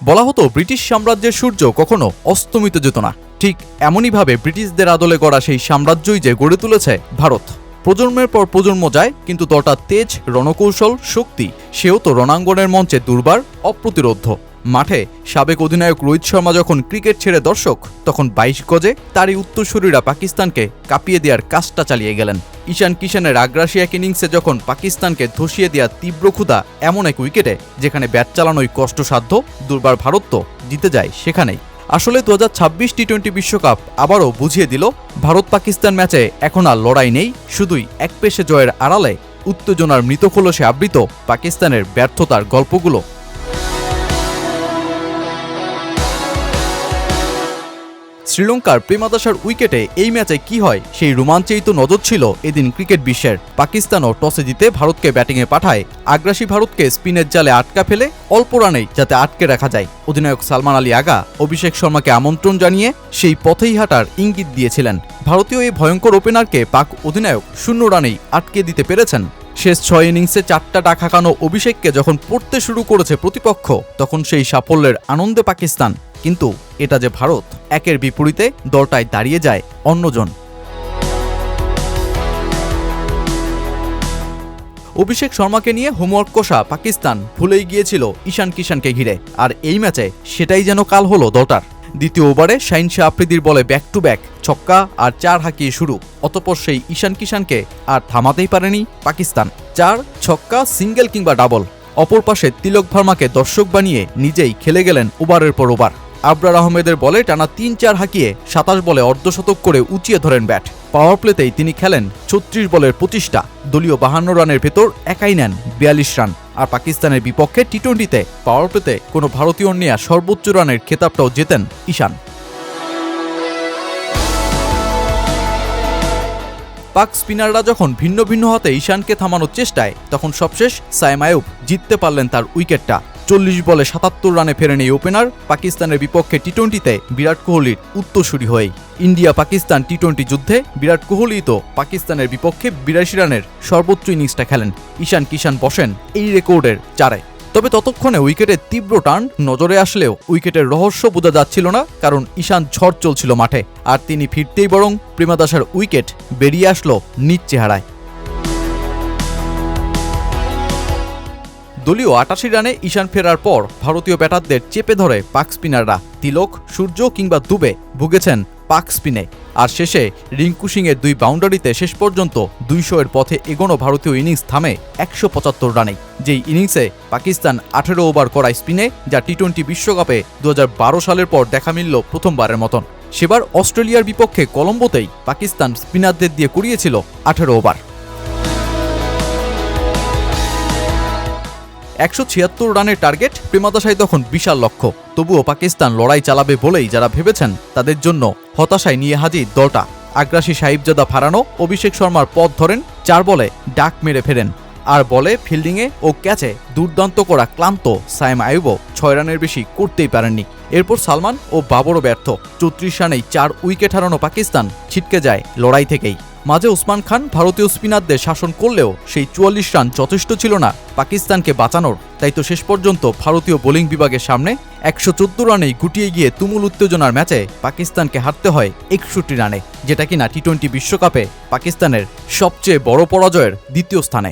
বলা হতো ব্রিটিশ সাম্রাজ্যের সূর্য কখনো অস্তমিত যেত না। ঠিক এমনইভাবে ব্রিটিশদের আদলে গড়া সেই সাম্রাজ্যই যে গড়ে তুলেছে ভারত। প্রজন্মের পর প্রজন্ম যায়, কিন্তু দলটার তেজ, রণকৌশল, শক্তি সেও তো রণাঙ্গনের মঞ্চে দুর্বার, অপ্রতিরোধ্য। মাঠে সাবেক অধিনায়ক রোহিত শর্মা যখন ক্রিকেট ছেড়ে দর্শক, তখন 22 গজে তারই উত্তরসূরিরা পাকিস্তানকে কাঁপিয়ে দেওয়ার কাজটা চালিয়ে গেলেন। ঈশান কিষানের আগ্রাসী এক ইনিংসে যখন পাকিস্তানকে ধসিয়ে দেওয়া তীব্র ক্ষুধা এমন এক উইকেটে, যেখানে ব্যাট চালানোই কষ্টসাধ্য, দুর্বার ভারত তো জিতে যায় সেখানেই। আসলে 2026 টি-20 বিশ্বকাপ আবারও বুঝিয়ে দিল, ভারত পাকিস্তান ম্যাচে এখন আর লড়াই নেই, শুধুই এক পেশে জয়ের আড়ালে উত্তেজনার মৃত খোলসে আবৃত পাকিস্তানের ব্যর্থতার গল্পগুলো। শ্রীলঙ্কার প্রেমাদাসার উইকেটে এই ম্যাচে কি হয় সেই রোমাঞ্চেই তো নজর ছিল এদিন ক্রিকেট বিশ্বের। পাকিস্তানও টসে জিতে ভারতকে ব্যাটিংয়ে পাঠায়। আগ্রাসী ভারতকে স্পিনের জালে আটকা ফেলে অল্প রানেই যাতে আটকে রাখা যায়, অধিনায়ক সালমান আলী আগা অভিষেক শর্মাকে আমন্ত্রণ জানিয়ে সেই পথেই হাঁটার ইঙ্গিত দিয়েছিলেন। ভারতীয় এই ভয়ঙ্কর ওপেনারকে পাক অধিনায়ক 0 রানেই আটকে দিতে পেরেছেন। শেষ 6 ইনিংসে 4টা ডাক হাঁকানো অভিষেককে যখন পড়তে শুরু করেছে প্রতিপক্ষ, তখন সেই সাফল্যের আনন্দে পাকিস্তান। কিন্তু এটা যে ভারত, একের বিপরীতে দলটায় দাঁড়িয়ে যায় অন্যজন। অভিষেক শর্মাকে নিয়ে হোমওয়ার্ক কষা পাকিস্তান ভুলেই গিয়েছিল ঈশান কিষানকে ঘিরে, আর এই ম্যাচে সেটাই যেন কাল হলো দলটার। দ্বিতীয় ওভারে শাহিন শাহ আফ্রিদির বলে ব্যাক টু ব্যাক ছক্কা আর 4 হাঁকিয়ে শুরু। অতঃপর সেই ঈশান কিষানকে আর থামাতেই পারেনি পাকিস্তান। 4 ছক্কা, সিঙ্গেল কিংবা ডাবল। অপর পাশে তিলক ভার্মাকে দর্শক বানিয়ে নিজেই খেলে গেলেন ওভারের পর ওভার। আবরার আহমেদের বলে টানা 3-4 হাঁকিয়ে 27 বলে অর্ধশতক করে উঁচিয়ে ধরেন ব্যাট। পাওয়ার প্লেতেই তিনি খেলেন 36 বলের 25টা। দলীয় 52 রানের ভেতর একাই নেন 42 রান। আর পাকিস্তানের বিপক্ষে টি-20তে পাওয়ার প্লেতে কোনো ভারতীয় নেয়া সর্বোচ্চ রানের খেতাবটাও জেতেন ঈশান। পাক স্পিনাররা যখন ভিন্ন ভিন্ন হাতে ঈশানকে থামানোর চেষ্টায়, তখন সবশেষ সায়েম আইয়ুব জিততে পারলেন তার উইকেটটা। 40 বলে 77 রানে ফেরেন এই ওপেনার পাকিস্তানের বিপক্ষে টি-20তে বিরাট কোহলির উত্তরসূরি হয়েই। ইন্ডিয়া পাকিস্তান টি-20 যুদ্ধে বিরাট কোহলি তো পাকিস্তানের বিপক্ষে 82 রানের সর্বোচ্চ ইনিংসটা খেলেন। ঈশান কিষান বসেন এই রেকর্ডের 4-এ। তবে ততক্ষণে উইকেটের তীব্র টান নজরে আসলেও উইকেটের রহস্য বোঝা যাচ্ছিল না, কারণ ঈশান ঝড় চলছিল মাঠে, আর তিনি ফিরতেই বরং প্রেমাদাসার উইকেট বেরিয়ে আসলো নিজ চেহারায়। দলীয় 88 রানে ঈশান ফেরার পর ভারতীয় ব্যাটারদের চেপে ধরে পাক স্পিনাররা। তিলক, সূর্য কিংবা দুবে ভুগেছেন পাক স্পিনে। আর শেষে রিঙ্কু সিংয়ের 2 বাউন্ডারিতে শেষ পর্যন্ত 200-এর পথে এগোনো ভারতীয় ইনিংস থামে 175 রানেই। যেই ইনিংসে পাকিস্তান 18 ওভার করায় স্পিনে, যা টি-20 বিশ্বকাপে 2012 সালের পর দেখা মিলল প্রথমবারের মতন। সেবার অস্ট্রেলিয়ার বিপক্ষে কলম্বোতেই পাকিস্তান স্পিনারদের দিয়ে কুড়িয়েছিল 18 ওভার। 176 রানের টার্গেট প্রেমাদাসায় তখন বিশাল লক্ষ্য। তবুও পাকিস্তান লড়াই চালাবে বলেই যারা ভেবেছেন, তাদের জন্য হতাশায় নিয়ে হাজির দলটা। আগ্রাসী সাহিবজাদা ফারানো অভিষেক শর্মার পথ ধরেন, 4 বলে ডাক মেরে ফেরেন। আর বলে ফিল্ডিংয়ে ও ক্যাচে দুর্দান্ত করা ক্লান্ত সায়েম আইয়ুবও 6 রানের বেশি করতেই পারেননি। এরপর সালমান ও বাবরও ব্যর্থ। 34 রানেই 4 উইকেট হারানো পাকিস্তান ছিটকে যায় লড়াই থেকেই। মাঝে উসমান খান ভারতীয় স্পিনারদের শাসন করলেও সেই 44 রান যথেষ্ট ছিল না পাকিস্তানকে বাঁচানোর। তাই তো শেষ পর্যন্ত ভারতীয় বোলিং বিভাগের সামনে 114 রানেই গুটিয়ে গিয়ে তুমুল উত্তেজনার ম্যাচে পাকিস্তানকে হারতে হয় 61 রানে, যেটা কিনা টি-20 বিশ্বকাপে পাকিস্তানের সবচেয়ে বড় পরাজয়ের 2য় স্থানে।